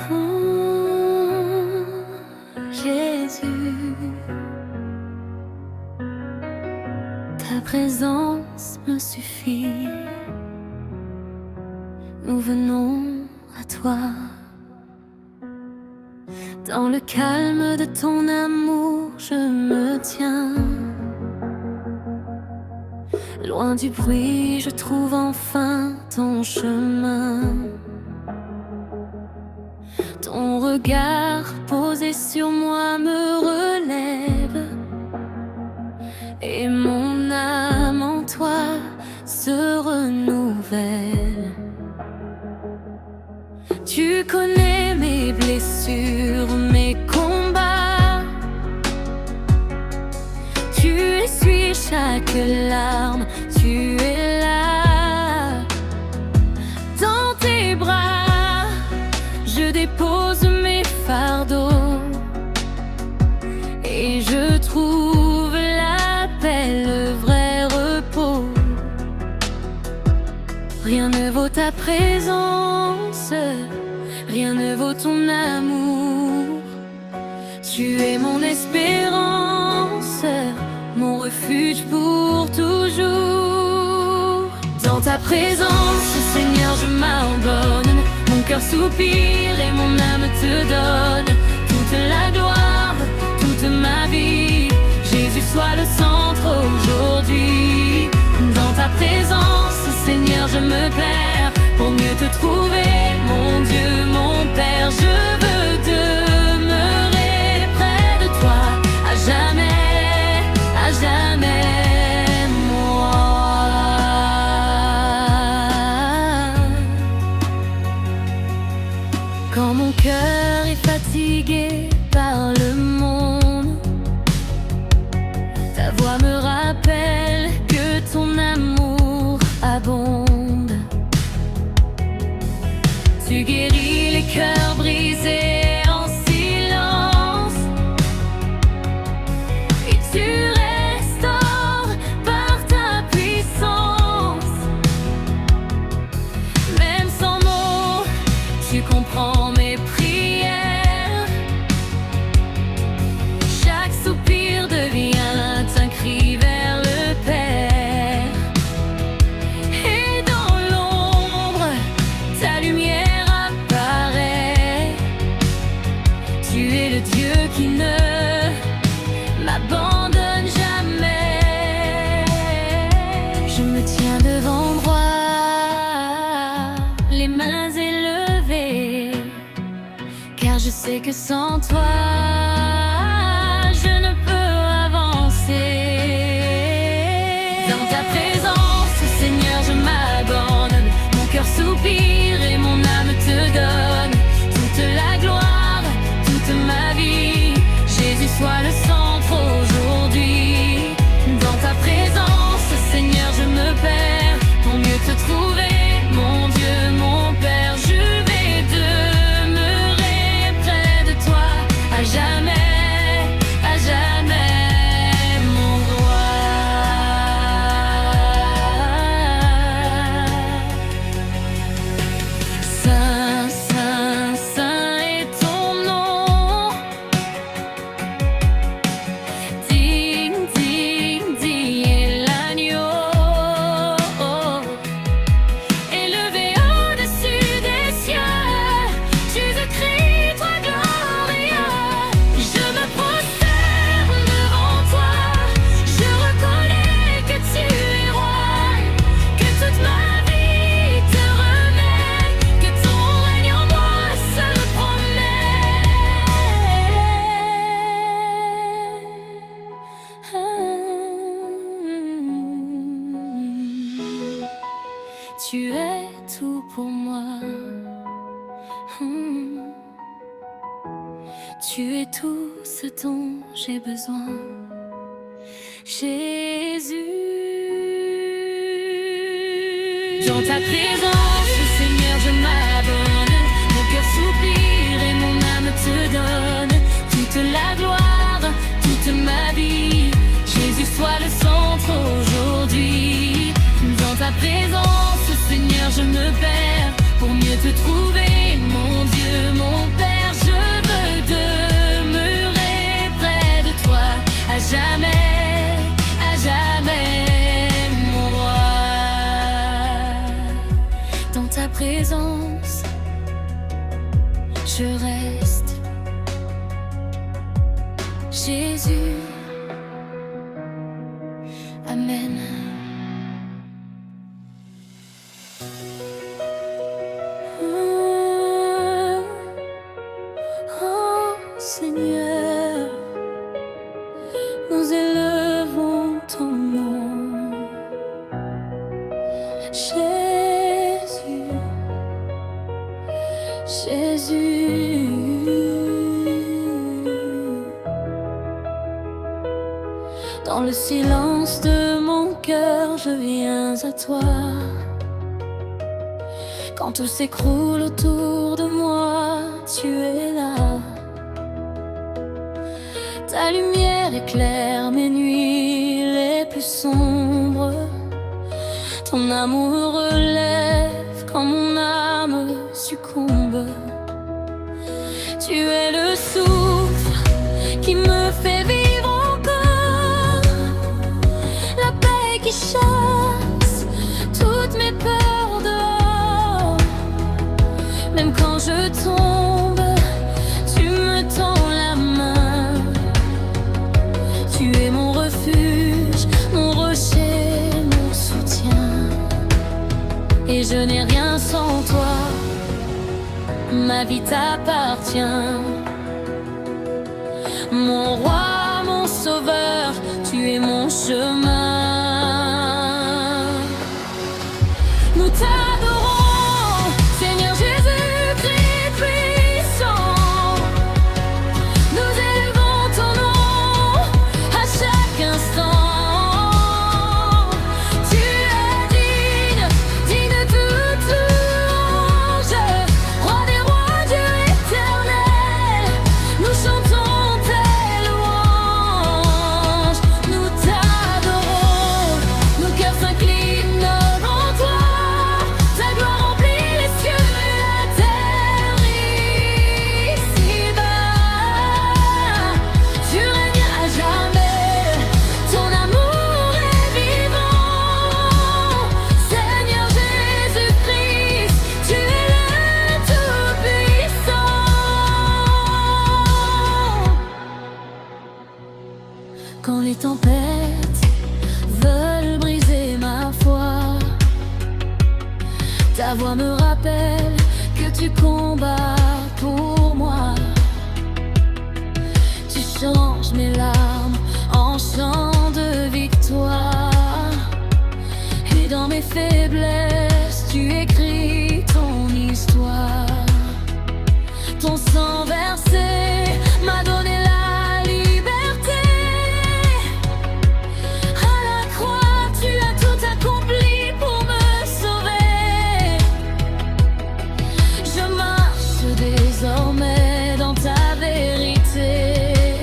Oh, Jésus, ta présence me suffit. Nous venons à toi. Dans le calme de ton amour, je me tiens. Loin du bruit, je trouve enfin ton chemin. Ton regard posé sur moi me relève, et mon âme en toi se renouvelle. Tu connais mes blessures, mes combats. Tu essuies chaque larme, tu es là. Dans tes bras, je dépose mes fardeaux, et je trouve la paix, le vrai repos. Rien ne vaut ta présence, rien ne vaut ton amour. Tu es mon espérance, mon refuge pour toujours. Dans ta présence, Seigneur, je m'abandonne. Mon cœur soupire et mon âme te donne toute la gloire, toute ma vie. Jésus, sois le centre aujourd'hui. Dans ta présence, Seigneur, je me perds pour mieux te trouver, mon Dieu, mon Père. Je veux demeurer près de toi à jamais, moi. Quand mon cœur est fatigué par le monde, ta voix me rappelle que ton amour abonde. Tu guéris les cœurs brisés en silence, et tu restaures par ta puissance. Même sans mots, tu comprends mes prières. Chaque soupir devient un cri vers le Père. Et dans l'ombre, ta lumière apparaît. Tu es le Dieu qui ne m'abandonne jamais. Je me tiens devant droit, les mains élevées, car je sais que sans toi, je ne peux avancer. Dans ta présence, Seigneur, je m'abandonne. Mon cœur soupire et mon âme te donne toute la gloire, toute ma vie. Jésus, sois le centre aujourd'hui. Dans ta présence, Seigneur, je me perds pour mieux te trouver, mon Dieu, mon Père. Je vais demeurer près de toi à jamais, mon roi. Saint, Saint, Saint est ton nom. Digne, digne, digne est l'agneau. Élevé au-dessus des cieux, Jésus-Christ, toi glorieux. Je me prosterne devant toi, je reconnais que tu es roi, que toute ma vie te remet, que ton règne en moi se promet. Tu es tout pour moi. Tu es tout ce dont j'ai besoin, Jésus. Dans ta présence, Seigneur, je m'abandonne. Mon cœur soupire et mon âme te donne toute la gloire, toute ma vie. Jésus, sois le centre aujourd'hui. Dans ta présence, Seigneur, je me perds pour mieux te trouver, mon Dieu, mon Père. présence, je reste. Jésus, Amen. Oh Seigneur, nous élevons ton nom. Jésus, Jésus. Dans le silence de mon cœur, je viens à toi. Quand tout s'écroule autour de moi, tu es là. Ta lumière éclaire mes nuits les plus sombres. Ton amour relève quand mon âme succombe. Tu es le souffle qui me fait vivre encore, la paix qui chasse toutes mes peurs dehors. Même quand je tombe, tu me tends la main. Tu es mon refuge, mon rocher, mon soutien. Et je n'ai rien sans toi, ma vie t'appartient. Mon roi, mon sauveur, tu es mon chemin. Nous t'adorons, Seigneur Jésus-Christ puissant. Nous élevons ton nom à chaque instant. Tu es digne, digne de toute louange. Roi des rois, Dieu éternel, nous chantons tes louanges. Nous t'adorons, nos cœurs s'inclinent devant toi. Ta gloire remplit les cieux et la terre ici-bas. Tu règnes à jamais, ton amour est vivant. Seigneur Jésus-Christ, tu es le Tout-Puissant. Quand les tempêtes veulent briser ma foi, ta voix me rappelle que tu combats pour moi. Tu changes mes larmes en chants de victoire. Et dans mes faiblesses, tu écris ton histoire. Ton sang versé m'a donné la liberté. À la croix, tu as tout accompli pour me sauver. Je marche désormais dans ta vérité,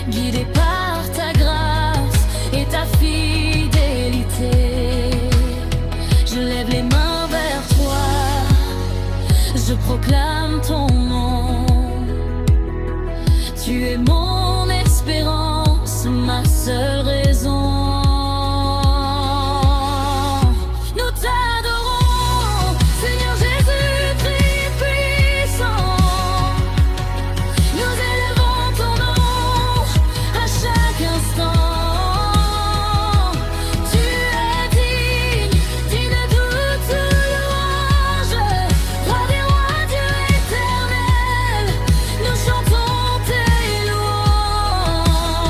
guidé par ta grâce et ta fidélité. Je lève les mains vers toi, je proclame ton nom. Tu es mon espérance, ma seule raison. Nous t'adorons, Seigneur Jésus-Christ puissant. Nous élevons ton nom à chaque instant. Tu es digne, digne de toute louange. Roi des rois, Dieu éternel, nous chantons tes louanges.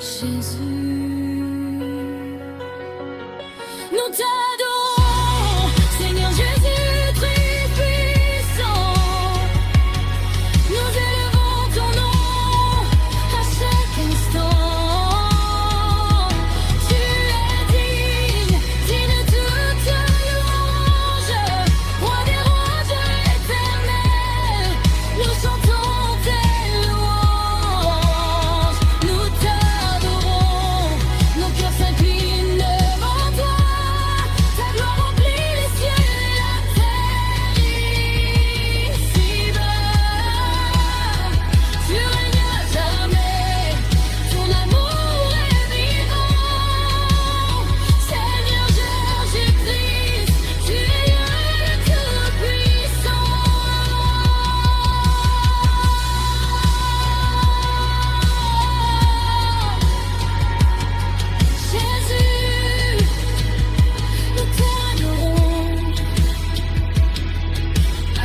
Jésus, nous t'adorons, Seigneur Jésus, très puissant. Nous élevons ton nom à chaque instant. Tu es digne, digne de toute louange, roi des rois, Dieu éternel. Nous chantons tes louanges, nous t'adorons, nos cœurs s'inclinent devant toi. Ta gloire remplit les cieux et la terre ici-bas. Tu règnes à jamais, ton amour est vivant. Seigneur Jésus-Christ, tu es le Tout-Puissant. Jésus, nous t'adorons à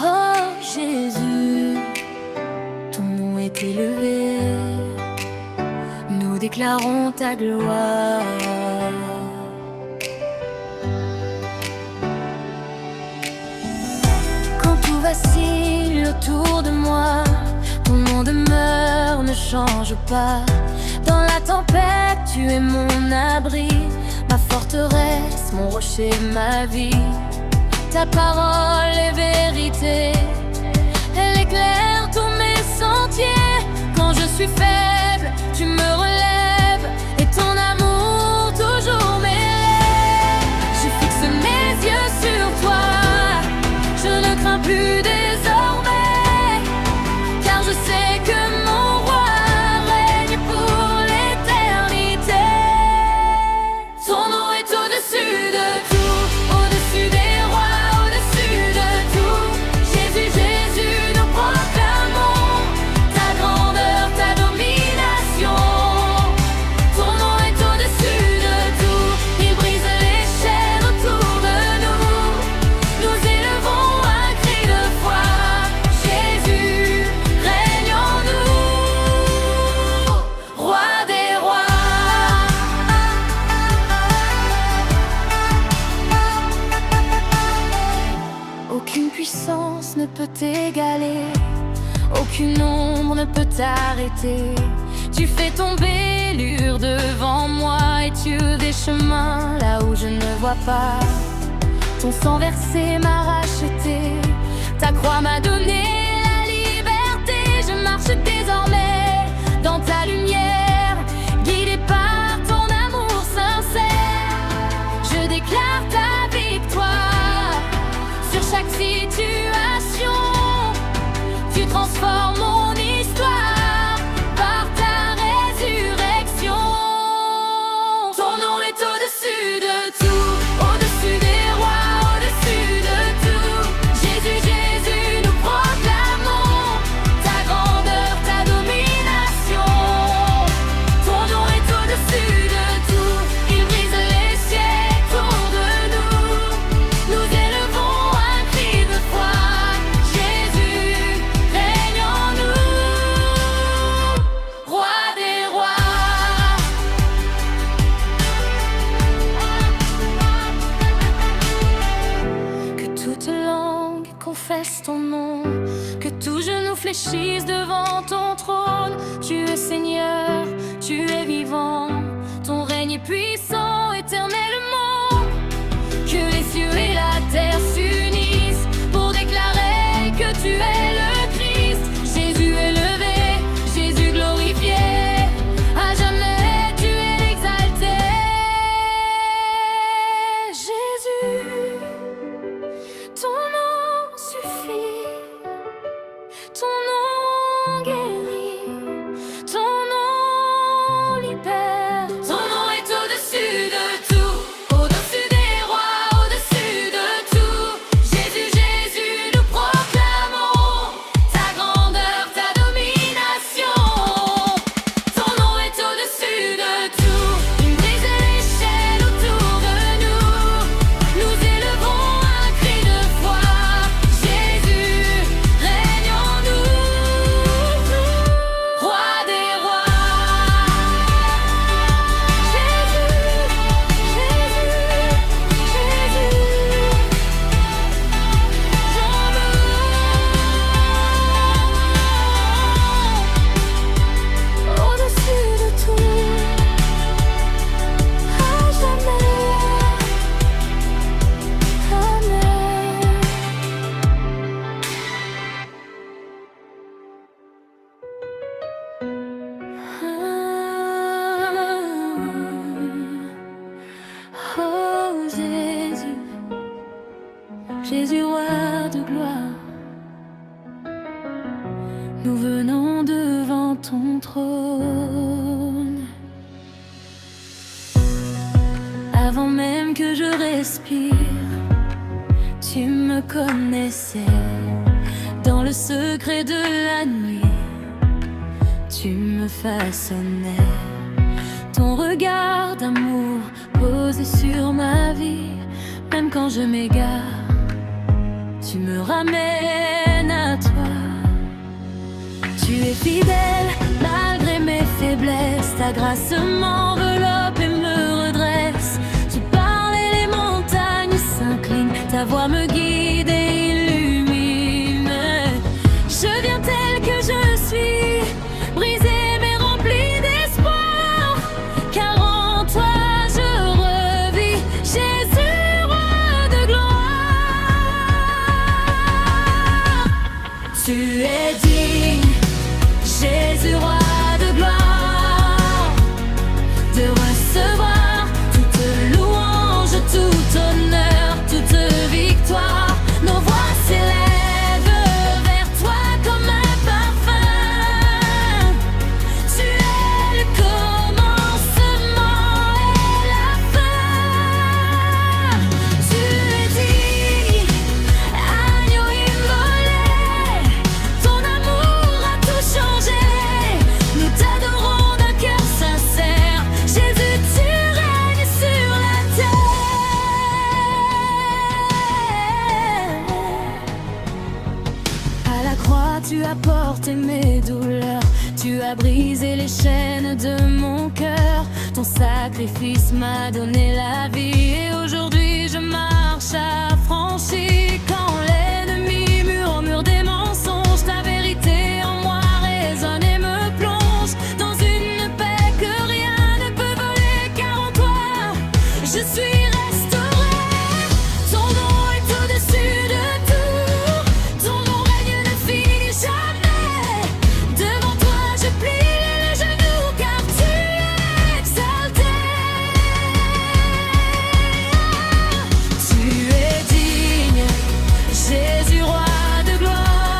Oh Jésus, ton nom est élevé, nous déclarons ta gloire. Quand tout vacille autour de moi, ton nom demeure, ne change pas. Dans la tempête, tu es mon abri, ma forteresse, mon rocher, ma vie. Ta parole est vérité, elle éclaire tous mes sentiers. Quand je suis faible, tu me relèves, et ton amour toujours m'élève. Je fixe mes yeux sur toi, je ne crains plus désormais, car je sais que mon roi règne pour l'éternité. Ton nom est au-dessus de tout, au-dessus des rois, au-dessus de tout. Jésus, Jésus, nous proclamons ta grandeur, ta domination. Ton nom est au-dessus de tout, il brise les chaînes autour de nous. Nous élevons un cri de foi, Jésus règne en nous, roi des rois. Aucune puissance ne peut t'égaler, aucune ombre ne peut t'arrêter. Tu fais tomber l'ur devant moi et tu ouvres des chemins là où je ne vois pas. Ton sang versé m'a racheté, ta croix m'a donné la liberté. Je marche désormais dans ta lumière, guidé par ton amour sincère. Je déclare ta victoire sur chaque situation. Tu transformes mon histoire par ta résurrection. Ton nom est au-dessus de tout, au-dessus des rois, au-dessus de tout. Jésus, Jésus, nous proclamons ta grandeur, ta domination. Ton nom est au-dessus de tout, il brise les cieux autour de nous. Nous élevons un cri de foi, Jésus règne en nous, roi des rois. Que toute langue confesse ton nom, que tout genou fléchisse devant ton trône. Tu es Seigneur, tu es vivant, ton règne est puissant éternellement. Que les cieux et la terre s'unissent pour déclarer que tu es le Christ. Jésus élevé, Jésus glorifié, à jamais tu es exalté. Jésus, ton nom suffit, ton nom guérit, ton nom libère. Ton nom est au-dessus de tout, au-dessus des rois, au-dessus de nous venons devant ton trône. Avant même que je respire, tu me connaissais. Dans le secret de la nuit, tu me façonnais. Ton regard d'amour posé sur ma vie. Même quand je m'égare, tu me ramènes à toi. Tu es fidèle malgré mes faiblesses. Ta grâce m'enveloppe et me redresse. Tu parles et les montagnes s'inclinent. Ta voix me guide et illumine. Je viens tel que je suis, brisé mais rempli d'espoir. Car en toi je revis, Jésus, roi de gloire. Tu es digne, Jésus, roi de gloire, de recevoir toute louange, tout honneur, toute victoire. Nos voix s'élèvent vers toi comme un parfum. Tu es le commencement et la fin. Tu es digne, agneau immolé. Ton amour a tout changé. Nous t'adorons d'un cœur sincère. Jésus, tu règnes sur la terre. À la croix, tu as porté mes douleurs. Tu as brisé les chaînes de mon cœur. Ton sacrifice m'a donné la vie. Et aujourd'hui, je marche affranchi. Quand l'ennemi murmure des mensonges, ta vérité en moi résonne et me plonge dans une paix que rien ne peut voler. Car en toi, je suis restauré. Ton nom est au-dessus de tout. Ton nom règne ne finit jamais. Devant toi, je plie les genoux car tu es exalté. Tu es digne, Jésus, roi de gloire,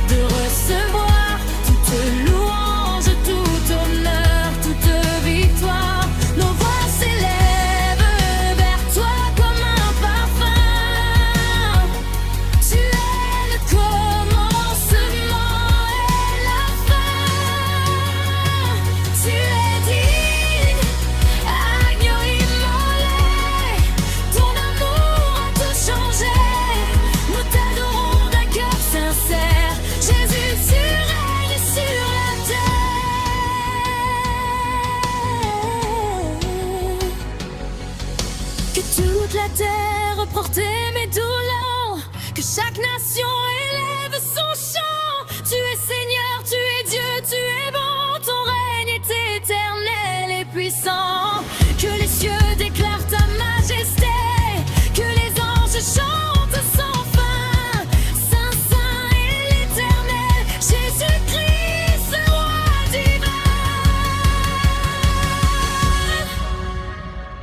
de recevoir toute louange, tout honneur, toute victoire. Nos voix s'élèvent vers toi comme un parfum. Tu es le commencement et la fin. Tu es digne, agneau immolé. Ton amour a tout changé. Nous t'adorons d'un cœur sincère. Jésus, tu règnes sur la terre. Que toute la terre porte mes douleurs. Que chaque nation élève son chant. Tu es Seigneur, tu es Dieu, tu es bon. Ton règne est éternel et puissant. Que les cieux déclarent ta majesté. Que les anges chantent sans fin. Saint, saint est l'éternel. Jésus-Christ, roi divin.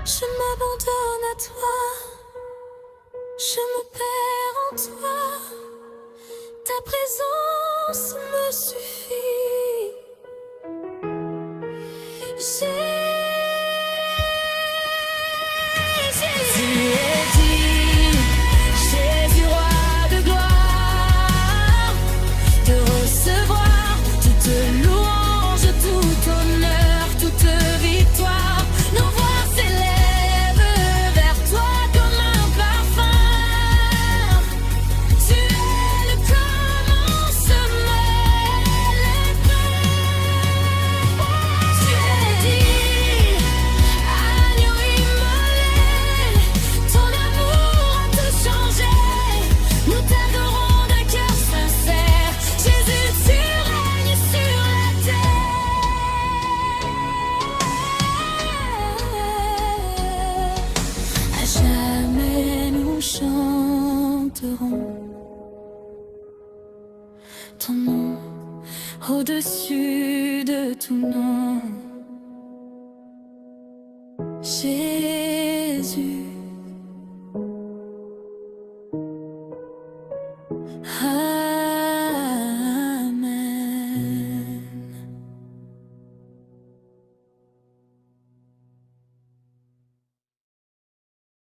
Je m'abandonne à toi. Je me perds en toi. Ta présence me suffit. Tu es digne, Jésus, roi de gloire, de recevoir toute louange, tout honneur, toute victoire. Nos voix s'élèvent vers toi comme un parfum. Tu es le commencement et la fin. Tu es digne, agneau immolé. Ton amour a tout changé. Nous t'adorons d'un cœur sincère. Jésus, tu règnes sur la terre. À jamais nous chanterons ton nom au-dessus de tout nom.